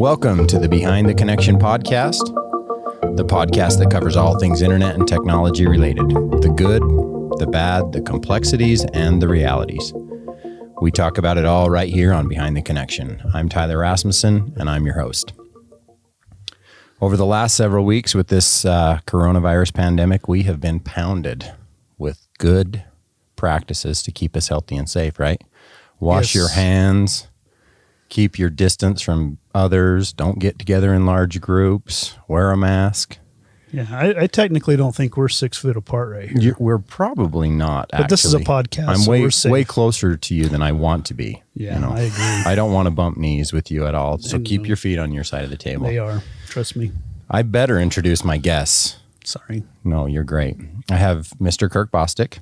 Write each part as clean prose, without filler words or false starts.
Welcome to the Behind the Connection podcast, the podcast that covers all things internet and technology related, the good, the bad, the complexities, and the realities. We talk about it all right here on Behind the Connection. I'm Tyler Rasmussen, and I'm your host. Over the last several weeks with this coronavirus pandemic, we have been pounded with good practices to keep us healthy and safe, right? Wash your hands, keep your distance from others, don't get together in large groups, wear a mask. Yeah, I technically don't think we're 6 feet apart right here. We're probably not, but this is a podcast, I'm so way, we're safe. way closer to you than I want to be. Yeah, I agree. I don't want to bump knees with you at all, so keep your feet on your side of the table. They are, trust me. I better introduce my guests. Sorry. No, you're great. I have Mr. Kirk Bostic,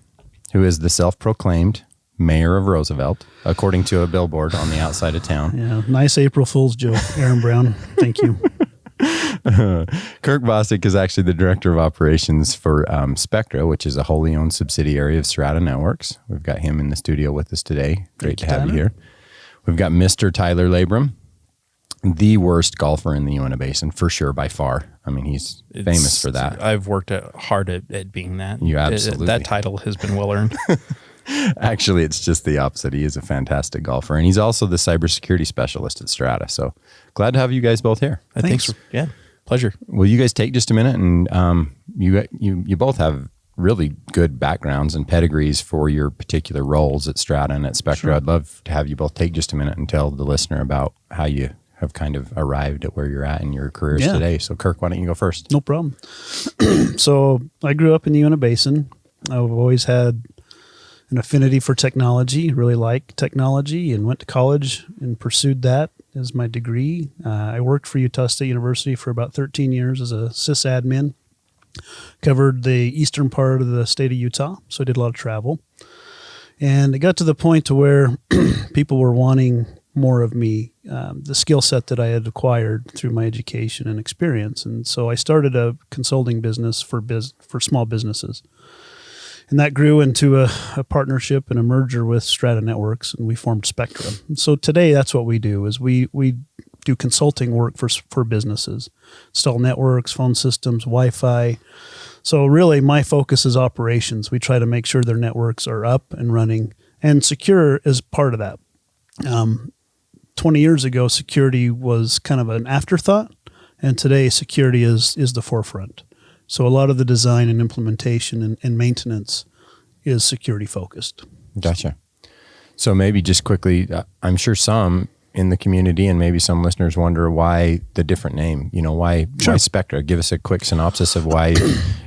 who is the self-proclaimed mayor of Roosevelt, according to a billboard on the outside of town. Yeah, nice April Fool's joke, Aaron Brown. Thank you. Kirk Bostic is actually the director of operations for Spectra, which is a wholly owned subsidiary of Strata Networks. We've got him in the studio with us today. Great to have you here. We've got Mr. Tyler Labrum, the worst golfer in the Uinta Basin, for sure, by far. I mean, he's famous for that. I've worked hard at being that. You absolutely. That title has been well earned. Actually, it's just the opposite. He is a fantastic golfer, and he's also the cybersecurity specialist at Strata. So glad to have you guys both here. Thanks. Yeah, pleasure. Will you guys take just a minute? And you both have really good backgrounds and pedigrees for your particular roles at Strata and at Spectra. Sure. I'd love to have you both take just a minute and tell the listener about how you have kind of arrived at where you're at in your careers today. So Kirk, why don't you go first? No problem. So I grew up in the Uinta Basin. I've always had an affinity for technology, really like technology, and went to college and pursued that as my degree. I worked for Utah State University for about 13 years as a sysadmin, covered the eastern part of the state of Utah, so I did a lot of travel. And it got to the point to where people were wanting more of me, the skill set that I had acquired through my education and experience. And so I started a consulting business for small businesses. And that grew into a partnership and a merger with Strata Networks, and we formed Spectra. And so today, that's what we do, is we do consulting work for businesses, install networks, phone systems, Wi-Fi. So really, my focus is operations. We try to make sure their networks are up and running, and secure is part of that. 20 years ago, security was kind of an afterthought, and today security is the forefront. So a lot of the design and implementation and maintenance is security focused. Gotcha. So maybe just quickly, I'm sure some in the community and maybe some listeners wonder why the different name, why Spectra? Give us a quick synopsis of why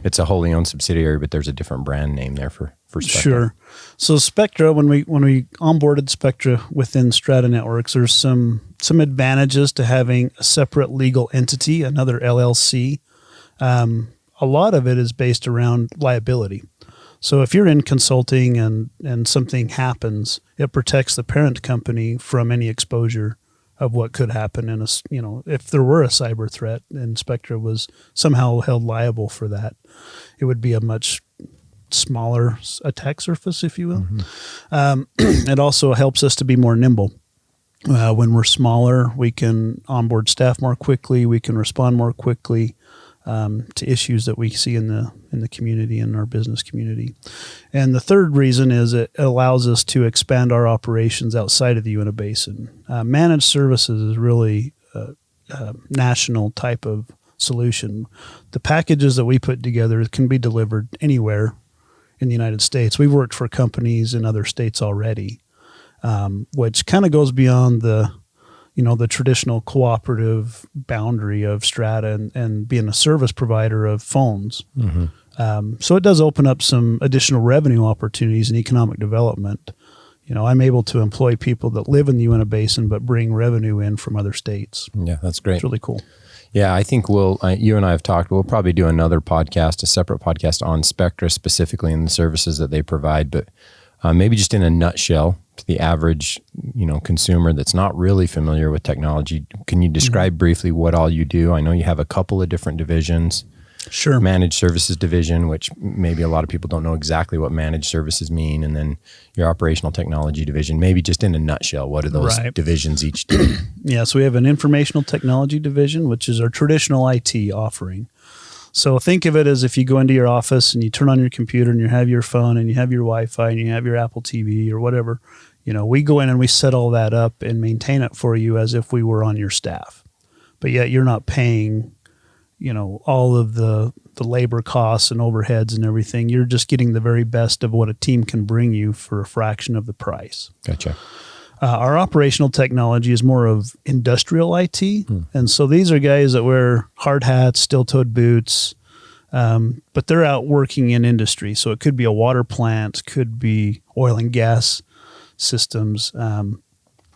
it's a wholly owned subsidiary, but there's a different brand name there for Spectra. Sure. So Spectra, when we onboarded Spectra within Strata Networks, there's some advantages to having a separate legal entity, another LLC. A lot of it is based around liability. So if you're in consulting and something happens, it protects the parent company from any exposure of what could happen in if there were a cyber threat and Spectra was somehow held liable for that, it would be a much smaller attack surface, if you will. Mm-hmm. It also helps us to be more nimble. When we're smaller, we can onboard staff more quickly. We can respond more quickly to issues that we see in the community, in our business community. And the third reason is it allows us to expand our operations outside of the Uinta Basin. Managed services is really a national type of solution. The packages that we put together can be delivered anywhere in the United States. We've worked for companies in other states already, which kind of goes beyond the traditional cooperative boundary of Strata and being a service provider of phones. Mm-hmm. So it does open up some additional revenue opportunities and economic development. I'm able to employ people that live in the Uinta Basin but bring revenue in from other states. Yeah, that's great. It's really cool. Yeah, I think you and I have talked, we'll probably do another podcast, a separate podcast on Spectra specifically and the services that they provide, but maybe just in a nutshell, to the average, consumer that's not really familiar with technology, can you describe briefly what all you do? I know you have a couple of different divisions. Sure. managed services division, which maybe a lot of people don't know exactly what managed services mean, and then your operational technology division. Maybe just in a nutshell, what do those divisions each do? Yeah, so we have an informational technology division, which is our traditional IT offering. So think of it as if you go into your office and you turn on your computer and you have your phone and you have your Wi-Fi and you have your Apple TV or whatever. We go in and we set all that up and maintain it for you as if we were on your staff. But yet you're not paying, all of the labor costs and overheads and everything. You're just getting the very best of what a team can bring you for a fraction of the price. Gotcha. Our operational technology is more of industrial IT. And so these are guys that wear hard hats, steel-toed boots, but they're out working in industry. So it could be a water plant, could be oil and gas systems, and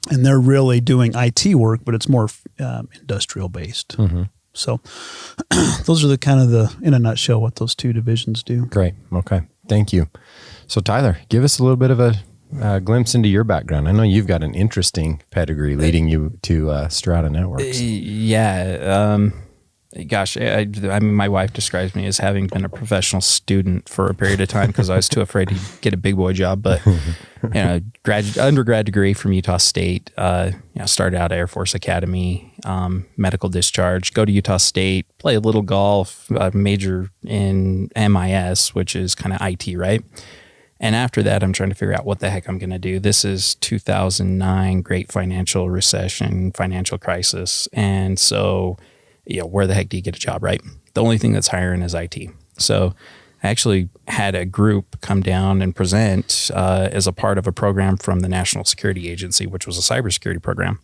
they're really doing IT work, but it's more industrial based. So those are in a nutshell, what those two divisions do. Great. Okay. Thank you. So Tyler, give us a little bit of a glimpse into your background. I know you've got an interesting pedigree leading you to Strata Networks. Gosh, I mean, my wife describes me as having been a professional student for a period of time because I was too afraid to get a big boy job. But undergrad degree from Utah State. Started out at Air Force Academy, medical discharge. Go to Utah State, play a little golf, major in MIS, which is kind of IT, right? And after that, I'm trying to figure out what the heck I'm going to do. This is 2009, great financial recession, financial crisis. And so, where the heck do you get a job, right? The only thing that's hiring is IT. So I actually had a group come down and present as a part of a program from the National Security Agency, which was a cybersecurity program.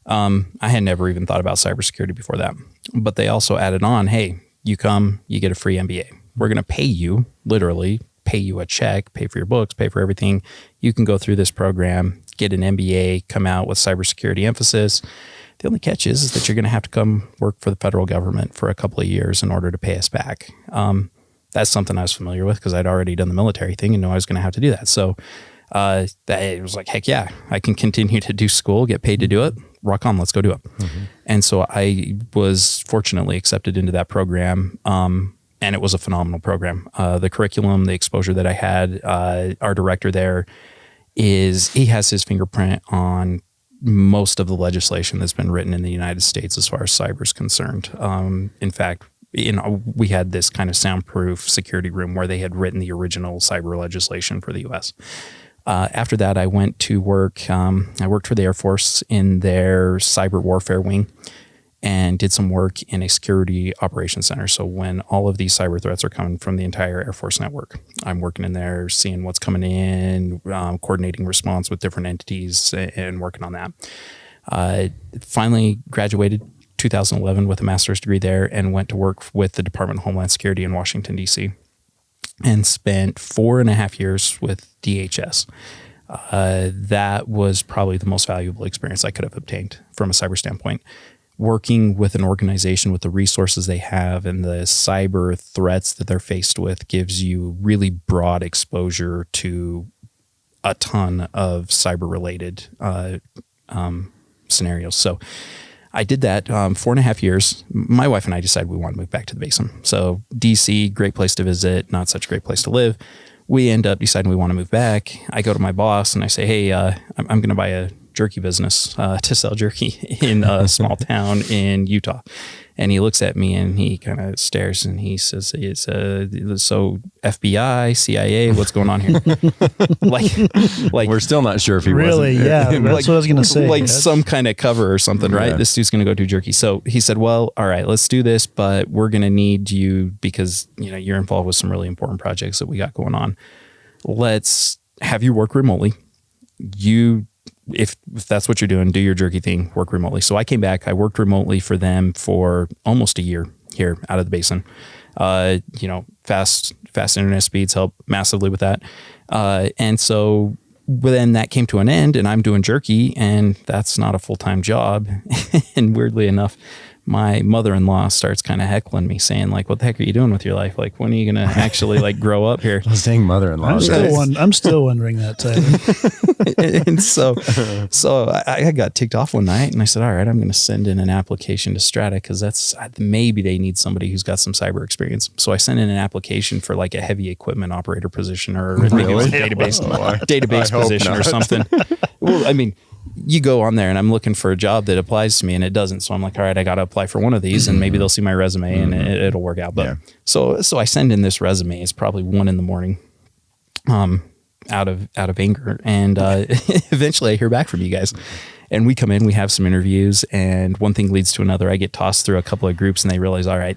I had never even thought about cybersecurity before that. But they also added on, hey, you come, you get a free MBA. We're going to pay you, literally, pay you a check, pay for your books, pay for everything. You can go through this program, get an MBA, come out with cybersecurity emphasis. The only catch is that you're going to have to come work for the federal government for a couple of years in order to pay us back. That's something I was familiar with because I'd already done the military thing and knew I was going to have to do that. So it was like, heck yeah, I can continue to do school, get paid to do it. Rock on, let's go do it. And so I was fortunately accepted into that program. And it was a phenomenal program. The curriculum, the exposure that I had, our director there he has his fingerprint on most of the legislation that's been written in the United States as far as cyber is concerned. In fact, we had this kind of soundproof security room where they had written the original cyber legislation for the U.S. After that, I went to work. I worked for the Air Force in their cyber warfare wing and did some work in a security operations center. So when all of these cyber threats are coming from the entire Air Force network, I'm working in there, seeing what's coming in, coordinating response with different entities and working on that. Finally graduated 2011 with a master's degree there and went to work with the Department of Homeland Security in Washington, D.C. and spent 4.5 years with DHS. That was probably the most valuable experience I could have obtained from a cyber standpoint. Working with an organization with the resources they have and the cyber threats that they're faced with gives you really broad exposure to a ton of cyber related scenarios. So I did that 4.5 years. My wife and I decided we want to move back to the basin. So DC, great place to visit, not such a great place to live. We end up deciding we want to move back. I go to my boss and I say, hey, I'm going to buy a jerky business to sell jerky in a small town in Utah. And he looks at me and he kind of stares and he says, so FBI, CIA, what's going on here? like we're still not sure if he really, wasn't. Yeah, that's what I was going to say. Like some kind of cover or something, right? Yeah. This dude's going to go do jerky. So he said, well, all right, let's do this, but we're going to need you because, you're involved with some really important projects that we got going on. Let's have you work remotely. If that's what you're doing, do your jerky thing, work remotely. So I came back, I worked remotely for them for almost a year here out of the basin. Fast internet speeds help massively with that. And so then that came to an end and I'm doing jerky and that's not a full-time job. And weirdly enough, my mother-in-law starts kind of heckling me, saying like, "What the heck are you doing with your life? Like, when are you going to actually like grow up here?" I was saying mother-in-law. I'm still wondering that, Tyler. And so I got ticked off one night, and I said, "All right, I'm going to send in an application to Strata because that's maybe they need somebody who's got some cyber experience." So I sent in an application for like a heavy equipment operator position, or maybe it was a database position or something. Well, I mean, you go on there and I'm looking for a job that applies to me and it doesn't. So I'm like, all right, I got to apply for one of these and maybe they'll see my resume and it'll work out. But so I send in this resume. It's probably 1 a.m. Out of anger. And eventually I hear back from you guys and we come in, we have some interviews, and one thing leads to another. I get tossed through a couple of groups and they realize, all right,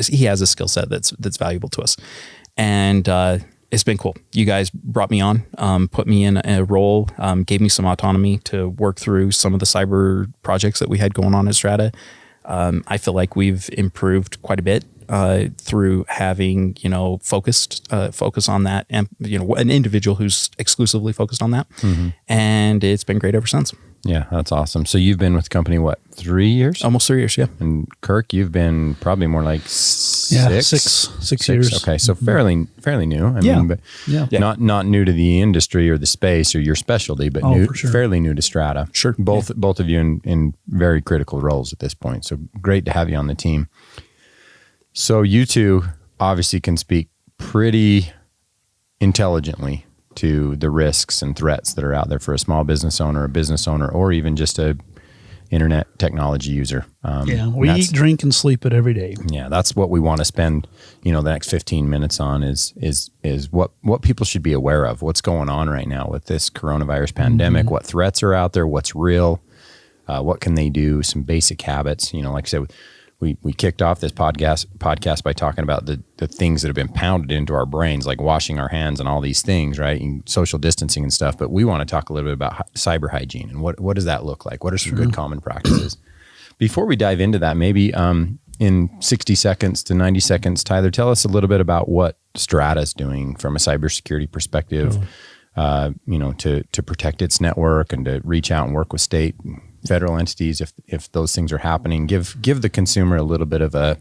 he has a skill set that's valuable to us. And, it's been cool. You guys brought me on, put me in a role, gave me some autonomy to work through some of the cyber projects that we had going on at Strata. I feel like we've improved quite a bit through having, focus on that, and an individual who's exclusively focused on that. And it's been great ever since. Yeah, that's awesome. So you've been with the company, what, 3 years? Almost 3 years, yeah. And Kirk, you've been probably more like six years. Okay, so fairly new. I mean, but not new to the industry or the space or your specialty, but fairly new to Strata. Sure. Both of you in very critical roles at this point. So great to have you on the team. So you two obviously can speak pretty intelligently to the risks and threats that are out there for a small business owner, a business owner, or even just a internet technology user. We eat, drink, and sleep it every day. Yeah, that's what we want to spend, the next 15 minutes on is what people should be aware of, what's going on right now with this coronavirus pandemic, what threats are out there, what's real, what can they do, some basic habits. Like I said, we kicked off this podcast by talking about the things that have been pounded into our brains, like washing our hands and all these things, right? And social distancing and stuff. But we want to talk a little bit about cyber hygiene and what does that look like? What are some good common practices? Before we dive into that, maybe in 60 seconds to 90 seconds, Tyler, tell us a little bit about what Strata's doing from a cybersecurity perspective, to protect its network and to reach out and work with state and federal entities if those things are happening. Give the consumer a little bit of a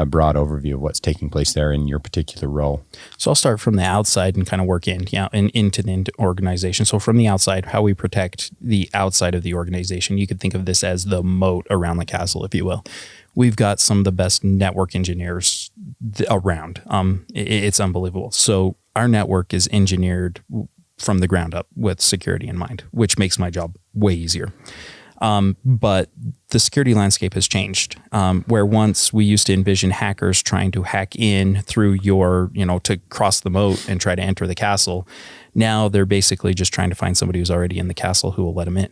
broad overview of what's taking place there in your particular role. So I'll start from the outside and kind of work into the organization. So from the outside, how we protect the outside of the organization, you could think of this as the moat around the castle, if you will. We've got some of the best network engineers around. It's unbelievable. So our network is engineered from the ground up with security in mind, which makes my job way easier. But the security landscape has changed, where once we used to envision hackers trying to hack in through to cross the moat and try to enter the castle. Now they're basically just trying to find somebody who's already in the castle who will let them in.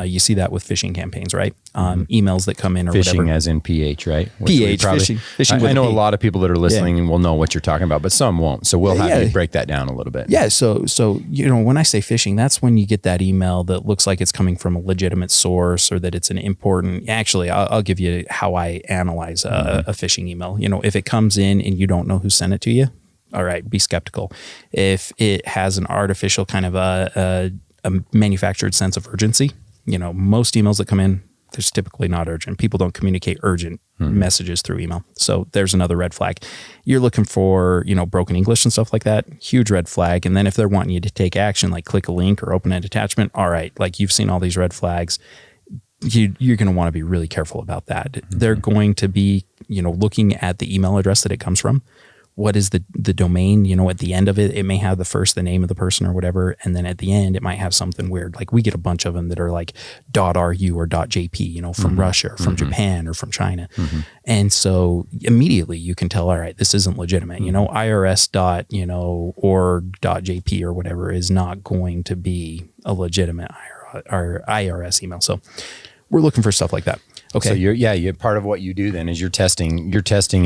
You see that with phishing campaigns, right? Emails that come in or phishing whatever. As in PH, right? PH, phishing. I know a lot of people that are listening and will know what you're talking about, but some won't. So we'll have you break that down a little bit. Yeah. So when I say phishing, that's when you get that email that looks like it's coming from a legitimate source or that it's an important. Actually, I'll give you how I analyze a phishing email. If it comes in and you don't know who sent it to you, all right, be skeptical. If it has an artificial kind of a manufactured sense of urgency, most emails that come in, there's typically not urgent. People don't communicate urgent messages through email. So there's another red flag. You're looking for, broken English and stuff like that, huge red flag. And then if they're wanting you to take action, like click a link or open an attachment, all right, like you've seen all these red flags, you're going to want to be really careful about that. They're going to be, looking at the email address that it comes from. What is the domain? At the end of it, it may have the name of the person or whatever. And then at the end, it might have something weird. Like we get a bunch of them that are like .ru or .jp, from Russia or from Japan or from China. And so immediately you can tell, all right, this isn't legitimate. IRS .org.jp or whatever is not going to be a legitimate IRS email. So we're looking for stuff like that. Okay. So you're part of what you do then is you're testing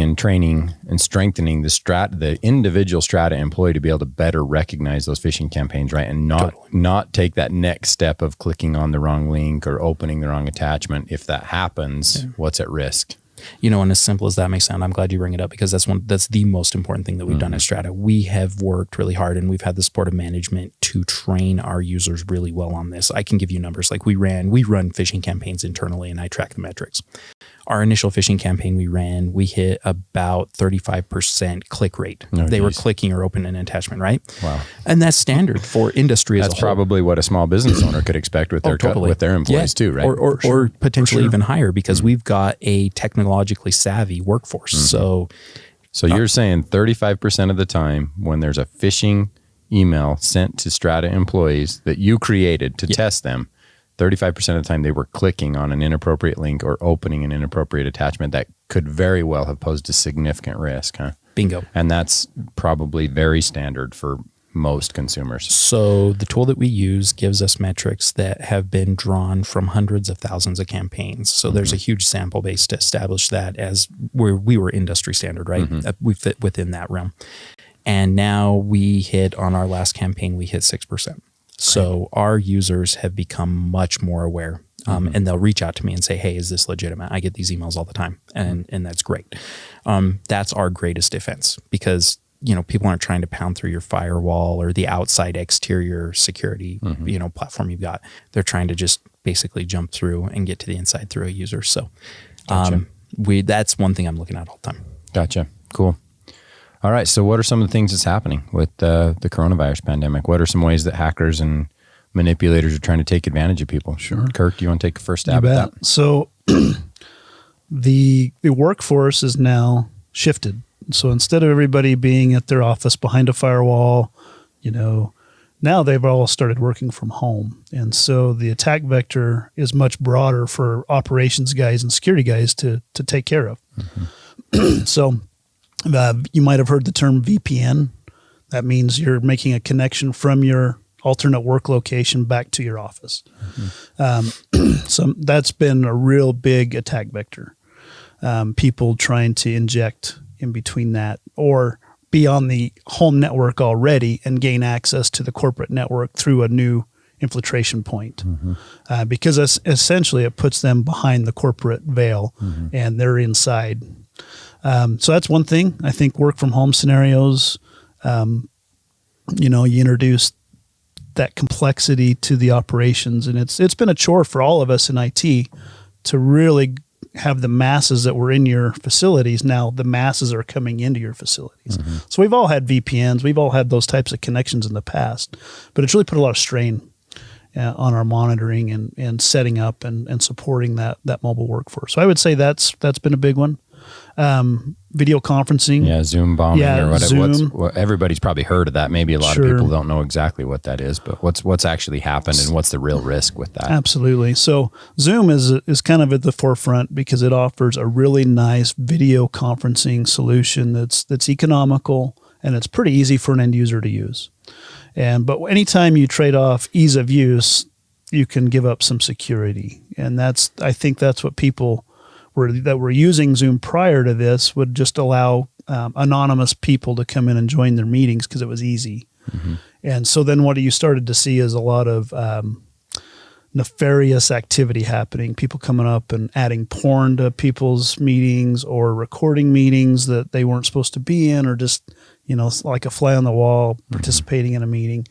and training and strengthening the individual Strata employee to be able to better recognize those phishing campaigns, right? And not take that next step of clicking on the wrong link or opening the wrong attachment. If that happens, what's at risk? And as simple as that may sound, I'm glad you bring it up, because that's the most important thing that we've done at Strata. We have worked really hard, and we've had the support of management to train our users really well on this. I can give you numbers. Like we run phishing campaigns internally, and I track the metrics. Our initial phishing campaign we hit about 35% click rate. They were clicking or opening an attachment, right? Wow. And that's standard for industry as a whole. That's probably what a small business owner could expect with their with their employees too, right? Or potentially even higher, because we've got a technologically savvy workforce. So you're saying 35% of the time when there's a phishing email sent to Strata employees that you created to test them, 35% of the time they were clicking on an inappropriate link or opening an inappropriate attachment that could very well have posed a significant risk, huh? Bingo. And that's probably very standard for most consumers. So the tool that we use gives us metrics that have been drawn from hundreds of thousands of campaigns. So there's a huge sample base to establish that as we were industry standard, right? We fit within that realm. And now on our last campaign, we hit 6%. So our users have become much more aware, and they'll reach out to me and say, hey, is this legitimate? I get these emails all the time, and that's great. That's our greatest defense, because people aren't trying to pound through your firewall or the outside exterior security platform you've got. They're trying to just basically jump through and get to the inside through a user. So that's one thing I'm looking at all the time. Gotcha. Cool. All right. So what are some of the things that's happening with the coronavirus pandemic? What are some ways that hackers and manipulators are trying to take advantage of people? Sure. Kirk, do you want to take a first stab at that? So the workforce is now shifted. So instead of everybody being at their office behind a firewall, now they've all started working from home. And so the attack vector is much broader for operations guys and security guys to take care of. So you might have heard the term VPN. That means you're making a connection from your alternate work location back to your office. So that's been a real big attack vector. People trying to inject in between that or be on the home network already and gain access to the corporate network through a new infiltration point. Because essentially it puts them behind the corporate veil and they're inside. So that's one thing. I think work from home scenarios, you introduce that complexity to the operations, and it's been a chore for all of us in IT to really have the masses that were in your facilities. Now the masses are coming into your facilities. So we've all had VPNs. We've all had those types of connections in the past, but it's really put a lot of strain on our monitoring and setting up and supporting that mobile workforce. So I would say that's been a big one. Video conferencing. Zoom bombing or whatever. Zoom. Everybody's probably heard of that. Maybe a lot of people don't know exactly what that is, but what's actually happened and what's the real risk with that? Absolutely. So Zoom is kind of at the forefront because it offers a really nice video conferencing solution that's economical and it's pretty easy for an end user to use. But anytime you trade off ease of use, you can give up some security. And I think that's what people that were using Zoom prior to this would just allow anonymous people to come in and join their meetings because it was easy. And so then what you started to see is a lot of nefarious activity happening, people coming up and adding porn to people's meetings or recording meetings that they weren't supposed to be in, or just, like a fly on the wall participating in a meeting.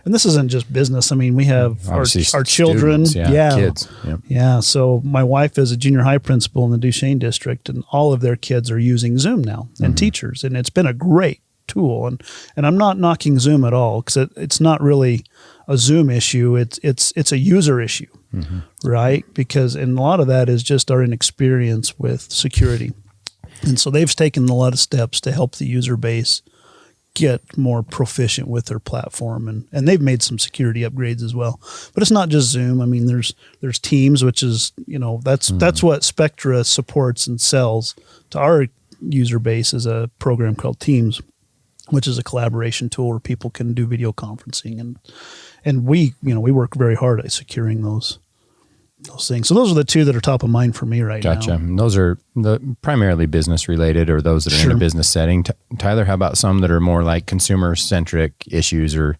And this isn't just business. I mean, we have our children. Kids. Yeah. So my wife is a junior high principal in the Duchesne district, and all of their kids are using Zoom now, and teachers. And it's been a great tool. And I'm not knocking Zoom at all, because it's not really a Zoom issue. It's a user issue, right? Because and a lot of that is just our inexperience with security. And so they've taken a lot of steps to help the user base get more proficient with their platform, and they've made some security upgrades as well. But it's not just Zoom. I mean, there's Teams, which is that's what Spectra supports and sells to our user base, is a program called Teams, which is a collaboration tool where people can do video conferencing, and we work very hard at securing those things. So those are the two that are top of mind for me right now. Gotcha. And those are primarily business related, or those that are in a business setting. Tyler, how about some that are more like consumer centric issues or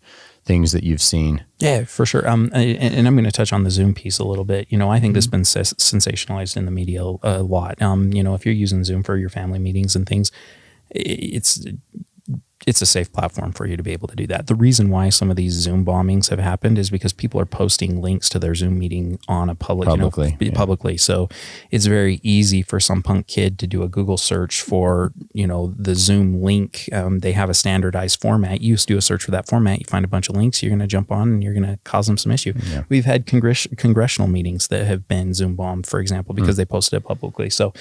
things that you've seen. Yeah, for sure. And I'm going to touch on the Zoom piece a little bit. I think this has been sensationalized in the media a lot. If you're using Zoom for your family meetings and things, it's a safe platform for you to be able to do that. The reason why some of these Zoom bombings have happened is because people are posting links to their Zoom meeting on a publicly. So it's very easy for some punk kid to do a Google search for, the Zoom link. They have a standardized format. You just do a search for that format. You find a bunch of links. You're going to jump on and you're going to cause them some issue. Yeah. We've had congressional meetings that have been Zoom bombed, for example, because they posted it publicly. So,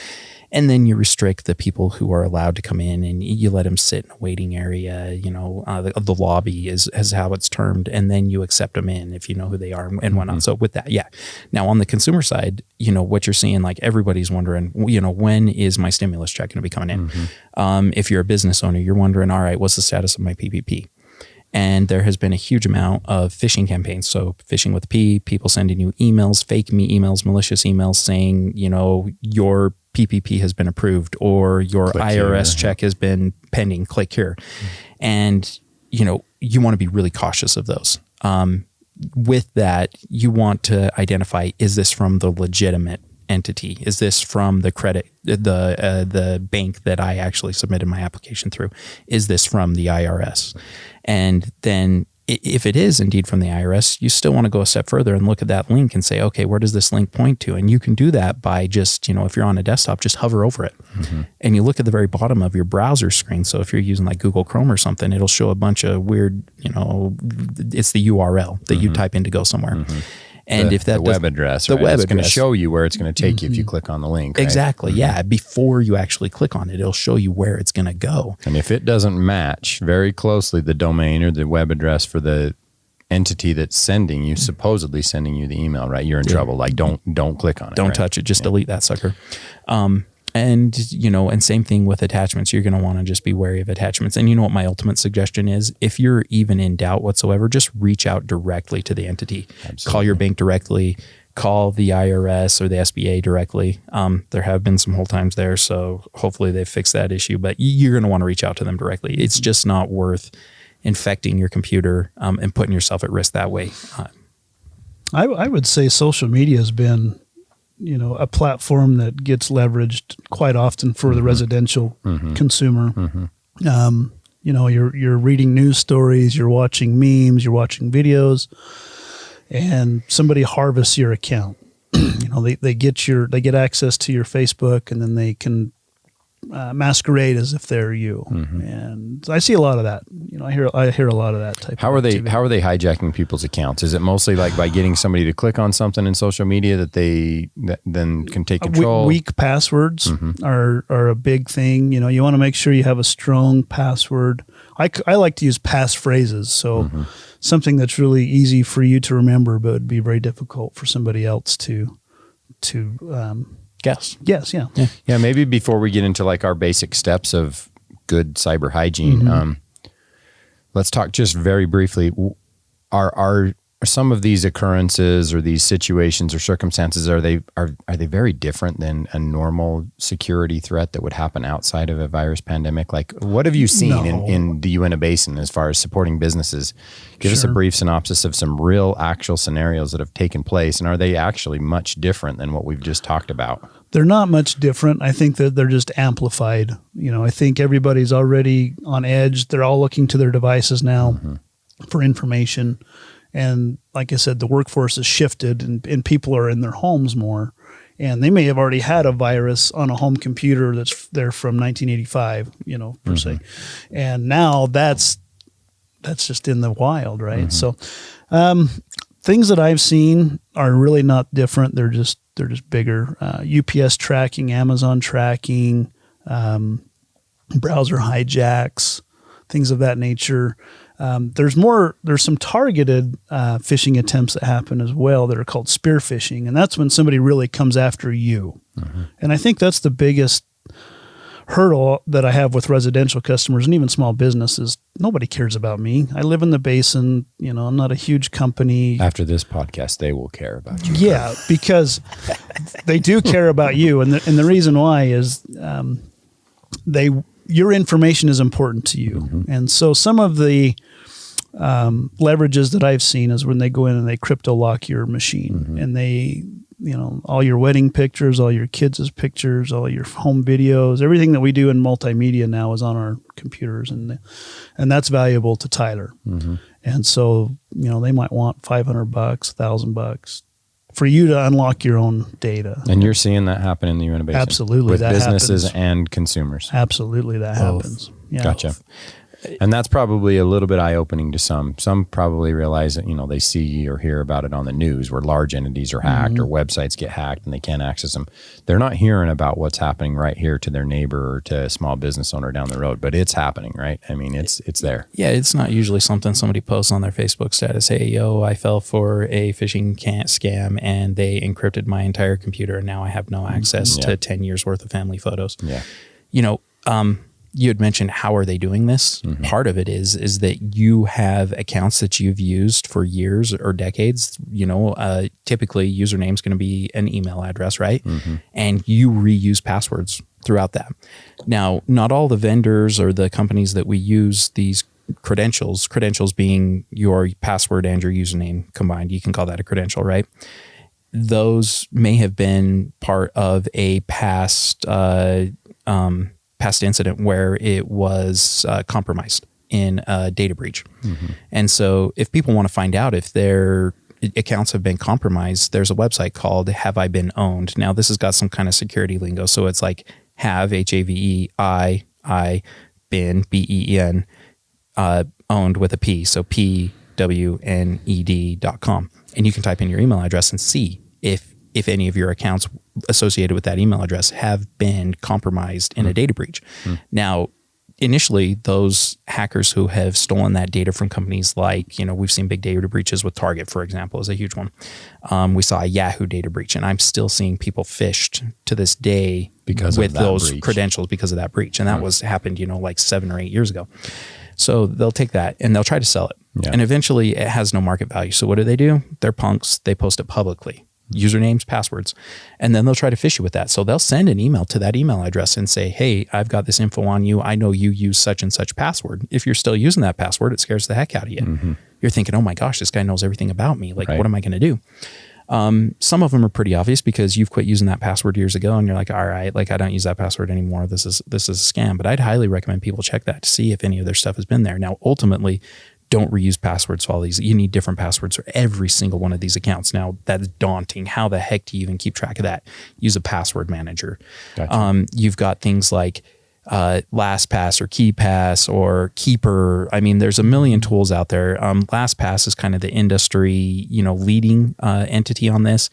and then you restrict the people who are allowed to come in, and you let them sit in a waiting area, the lobby is how it's termed. And then you accept them in if you know who they are and whatnot. So with that, yeah. Now on the consumer side, what you're seeing, like everybody's wondering, when is my stimulus check going to be coming in? If you're a business owner, you're wondering, all right, what's the status of my PPP? And there has been a huge amount of phishing campaigns. So phishing with a P, people sending you emails, fake me emails, malicious emails saying, your PPP has been approved or your click IRS check has been pending, click here. And, you want to be really cautious of those. With that, you want to identify, is this from the legitimate entity? Is this from the credit, the bank that I actually submitted my application through? Is this from the IRS? And then if it is indeed from the IRS, you still want to go a step further and look at that link and say, okay, where does this link point to? And you can do that by just, if you're on a desktop, just hover over it. And you look at the very bottom of your browser screen. So if you're using like Google Chrome or something, it'll show a bunch of weird, it's the URL that you type in to go somewhere. And if that the web address, right? It's going to show you where it's going to take you if you click on the link. Right? Exactly. Yeah. Before you actually click on it, it'll show you where it's going to go. And if it doesn't match very closely the domain or the web address for the entity that's supposedly sending you the email, right? You're in trouble. Like don't click on it. Don't touch it. Just delete that sucker. And same thing with attachments. You're going to want to just be wary of attachments. And you know what my ultimate suggestion is? If you're even in doubt whatsoever, just reach out directly to the entity. Absolutely. Call your bank directly. Call the IRS or the SBA directly. There have been some hold times there, so hopefully they fix that issue. But you're going to want to reach out to them directly. It's just not worth infecting your computer and putting yourself at risk that way. I would say social media has been a platform that gets leveraged quite often for the residential consumer. You're reading news stories, you're watching memes, you're watching videos, and somebody harvests your account. They get access to your Facebook, and then they can masquerade as if they're you. And I see a lot of that. I hear a lot of that type. How are they hijacking people's accounts? Is it mostly like by getting somebody to click on something in social media that then can take control? Weak passwords are a big thing. You want to make sure you have a strong password. I like to use passphrases. So something that's really easy for you to remember, but would be very difficult for somebody else to guess. Yes, yeah. Yeah, maybe before we get into like our basic steps of good cyber hygiene, let's talk just very briefly. Are some of these occurrences or these situations or circumstances, are they very different than a normal security threat that would happen outside of a virus pandemic? Like, what have you seen in the Uinta Basin as far as supporting businesses? Give us a brief synopsis of some real actual scenarios that have taken place, and are they actually much different than what we've just talked about? They're not much different. I think that they're just amplified. I think everybody's already on edge. They're all looking to their devices now for information. And like I said, the workforce has shifted and people are in their homes more. And they may have already had a virus on a home computer that's there from 1985, per se. And now that's just in the wild, right? So things that I've seen are really not different. They're just bigger. UPS tracking, Amazon tracking, browser hijacks, things of that nature. There's some targeted phishing attempts that happen as well that are called spear phishing, and that's when somebody really comes after you. And I think that's the biggest hurdle that I have with residential customers and even small businesses. Nobody cares about me. I live in the basin. I'm not a huge company. After this podcast, they will care about you. Yeah, because they do care about you, and the reason why is your information is important to you. And so some of the leverages that I've seen is when they go in and they crypto lock your machine, and they, all your wedding pictures, all your kids' pictures, all your home videos, everything that we do in multimedia now is on our computers, and that's valuable to Tyler. And so, they might want $500, $1,000 for you to unlock your own data. And you're seeing that happen in the Uinta Basin? Absolutely. With that businesses happens. and consumers? Absolutely, that happens. Yeah. Gotcha. And that's probably a little bit eye-opening to some. Some probably realize that, they see or hear about it on the news where large entities are hacked or websites get hacked and they can't access them. They're not hearing about what's happening right here to their neighbor or to a small business owner down the road, but it's happening, right? I mean, it's there. Yeah, it's not usually something somebody posts on their Facebook status. Hey, yo, I fell for a phishing scam and they encrypted my entire computer and now I have no access to 10 years worth of family photos. Yeah. You had mentioned, how are they doing this? Part of it is that you have accounts that you've used for years or decades. Typically username is going to be an email address, right? And you reuse passwords throughout that. Now, not all the vendors or the companies that we use these credentials being your password and your username combined, you can call that a credential, right? Those may have been part of a past incident where it was compromised in a data breach. And so if people want to find out if their accounts have been compromised, there's a website called Have I Been Owned? Now, this has got some kind of security lingo. So it's like have, HAVEI, been, BEN, owned with a P. So PWNED.com. And you can type in your email address and see if any of your accounts associated with that email address have been compromised in a data breach. Now, initially, those hackers who have stolen that data from companies like, we've seen big data breaches with Target, for example, is a huge one. We saw a Yahoo data breach, and I'm still seeing people phished to this day with those credentials because of that breach. And that happened, like 7 or 8 years ago. So they'll take that and they'll try to sell it. Yeah. And eventually it has no market value. So what do? They're punks. They post it publicly. Usernames, passwords, and then they'll try to phish you with that. So they'll send an email to that email address and say, hey, I've got this info on you. I know you use such and such password. If you're still using that password, it scares the heck out of you. You're thinking, oh my gosh, this guy knows everything about me. Like, what am I going to do? Some of them are pretty obvious because you've quit using that password years ago and you're like, all right, like I don't use that password anymore. This is a scam. But I'd highly recommend people check that to see if any of their stuff has been there. Now, ultimately, don't reuse passwords for all these. You need different passwords for every single one of these accounts. Now, that's daunting. How the heck do you even keep track of that? Use a password manager. Gotcha. You've got things like LastPass or KeyPass or Keeper. I mean, there's a million tools out there. LastPass is kind of the industry, leading entity on this.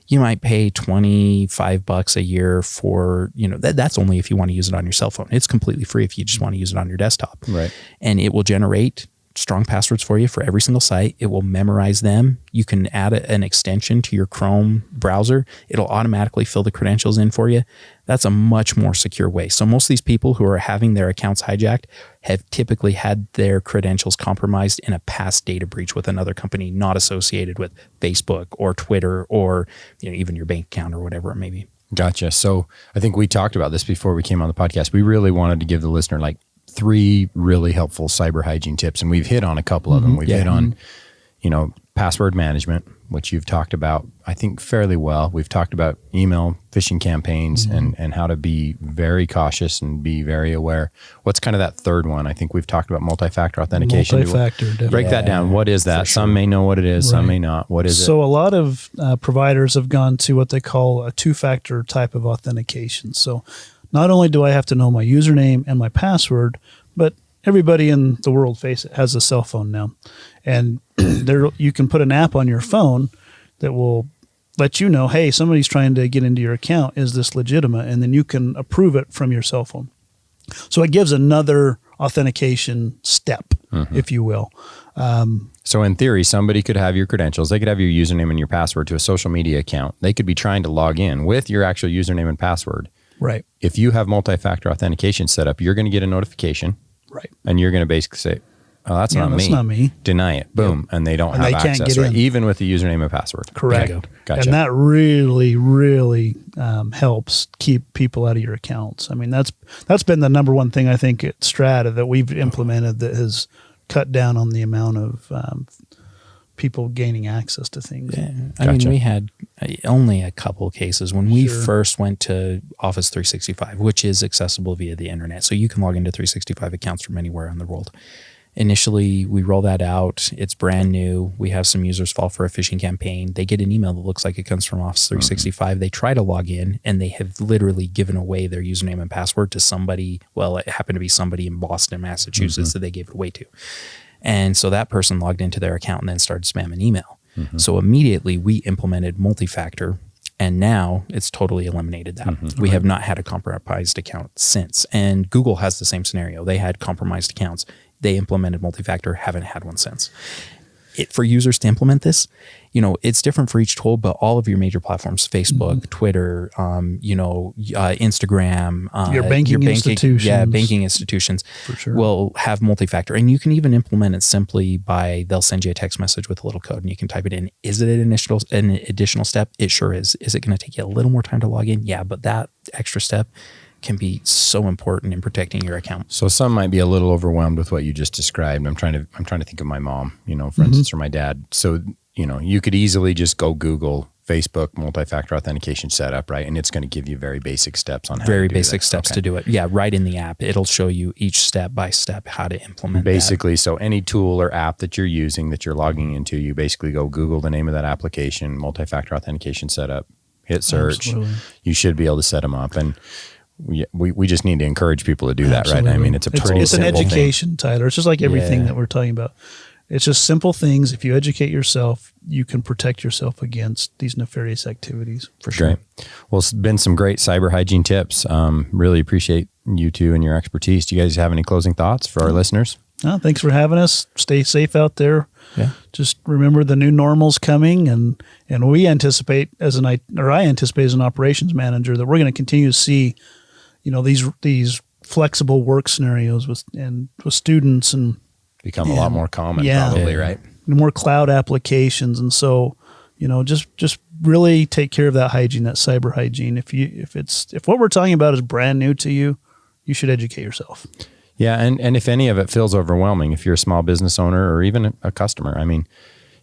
You might pay $25 a year for, that's only if you want to use it on your cell phone. It's completely free if you just want to use it on your desktop. Right. And it will generate strong passwords for you for every single site. It will memorize them. You can add an extension to your Chrome browser. It'll automatically fill the credentials in for you. That's a much more secure way. So most of these people who are having their accounts hijacked have typically had their credentials compromised in a past data breach with another company not associated with Facebook or Twitter or even your bank account or whatever it may be. Gotcha. So I think we talked about this before we came on the podcast. We really wanted to give the listener 3 really helpful cyber hygiene tips, and we've hit on a couple of them. We've hit on, password management, which you've talked about, I think, fairly well. We've talked about email phishing campaigns and how to be very cautious and be very aware. What's kind of that third one? I think we've talked about multi-factor authentication. Multi-factor, definitely. Break that down. What is that? Sure. Some may know what it is, some may not. What is it? So a lot of providers have gone to what they call a 2-factor type of authentication. So not only do I have to know my username and my password, but everybody in the world, face it, has a cell phone now. And there you can put an app on your phone that will let you know, hey, somebody's trying to get into your account. Is this legitimate? And then you can approve it from your cell phone. So it gives another authentication step, if you will. So in theory, somebody could have your credentials. They could have your username and your password to a social media account. They could be trying to log in with your actual username and password. Right. If you have multi-factor authentication set up, you're going to get a notification. Right. And you're going to basically say, oh, that's not me. Deny it. Boom. Yep. And they don't have access, right? Even with the username and password. Correct. Gotcha. And that really, really helps keep people out of your accounts. I mean, that's been the number one thing I think at Strata that we've implemented that has cut down on the amount of people gaining access to things. Yeah. I mean, we had only a couple cases when we first went to Office 365, which is accessible via the internet. So you can log into 365 accounts from anywhere in the world. Initially, we roll that out. It's brand new. We have some users fall for a phishing campaign. They get an email that looks like it comes from Office 365. They try to log in, and they have literally given away their username and password to somebody. Well, it happened to be somebody in Boston, Massachusetts that they gave it away to. And so that person logged into their account and then started spamming email. So immediately we implemented multi-factor, and now it's totally eliminated that. We have not had a compromised account since. And Google has the same scenario. They had compromised accounts. They implemented multi-factor, haven't had one since. For users to implement this, it's different for each tool, but all of your major platforms, Facebook, Twitter, Instagram, your banking institutions. Banking institutions for sure will have multi-factor. And you can even implement it simply they'll send you a text message with a little code and you can type it in. Is it an additional step? It sure is. Is it going to take you a little more time to log in? Yeah, but that extra step can be so important in protecting your account. So some might be a little overwhelmed with what you just described. I'm trying to think of my mom, for instance, or my dad. So, you could easily just go Google Facebook multi-factor authentication setup, right? And it's going to give you very basic steps on how very to do basic that. Steps to do it. Yeah, right in the app. It'll show you each step by step how to implement basically that. So any tool or app that you're using, that you're logging into, you basically go Google the name of that application, multi-factor authentication setup, hit search. Absolutely. You should be able to set them up. And we just need to encourage people to do that, right? I mean, it's an education, Tyler. It's just like everything that we're talking about. It's just simple things. If you educate yourself, you can protect yourself against these nefarious activities. For sure. Great. Well, it's been some great cyber hygiene tips. Really appreciate you two and your expertise. Do you guys have any closing thoughts for our listeners? Thanks for having us. Stay safe out there. Yeah. Just remember the new normal's coming, and we anticipate I anticipate as an operations manager that we're going to continue to see, these flexible work scenarios with students and become a lot more common, probably, right? More cloud applications, and so just really take care of that hygiene, that cyber hygiene. If what we're talking about is brand new to you, you should educate yourself. Yeah, and if any of it feels overwhelming, if you're a small business owner or even a customer, I mean,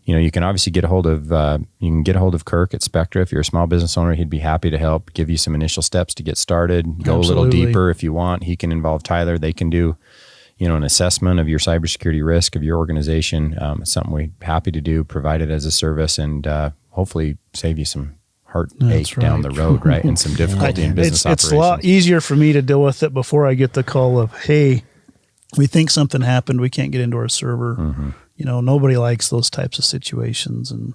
you can obviously get a hold of Kirk at Spectra. If you're a small business owner, he'd be happy to help, give you some initial steps to get started, go a little deeper if you want. He can involve Tyler. They can do an assessment of your cybersecurity risk of your organization. It's something we're happy to do, provide it as a service, and hopefully save you some heartache down the road, right? And some difficulty in business operations. It's a lot easier for me to deal with it before I get the call of, hey, we think something happened. We can't get into our server. Nobody likes those types of situations. And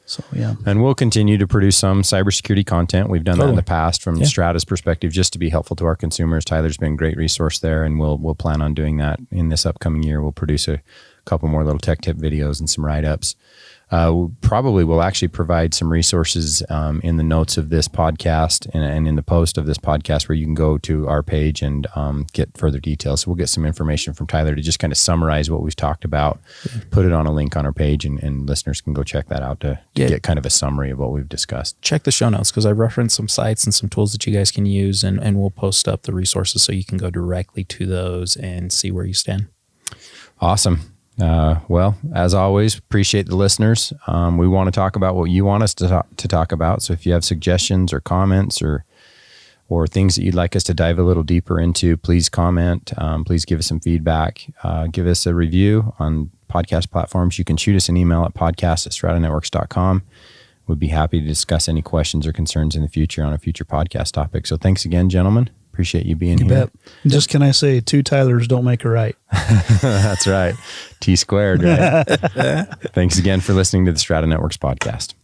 so, yeah. And we'll continue to produce some cybersecurity content. We've done that in the past from Strata's perspective, just to be helpful to our consumers. Tyler's been a great resource there, and we'll plan on doing that in this upcoming year. We'll produce a couple more little tech tip videos and some write-ups. We'll actually provide some resources in the notes of this podcast and in the post of this podcast, where you can go to our page and get further details. So we'll get some information from Tyler to just kind of summarize what we've talked about, put it on a link on our page, and listeners can go check that out to get kind of a summary of what we've discussed. Check the show notes, because I referenced some sites and some tools that you guys can use, and we'll post up the resources so you can go directly to those and see where you stand. Awesome. Well, as always, appreciate the listeners. We want to talk about what you want us to talk about. So if you have suggestions or comments or things that you'd like us to dive a little deeper into, please comment. Please give us some feedback. Give us a review on podcast platforms. You can shoot us an email at podcast@stratanetworks.com. We'd be happy to discuss any questions or concerns in the future on a future podcast topic. So thanks again, gentlemen. Appreciate you being here. Bet. Just can I say, 2 Tylers don't make a right. That's right. T squared, right? Thanks again for listening to the Strata Networks podcast.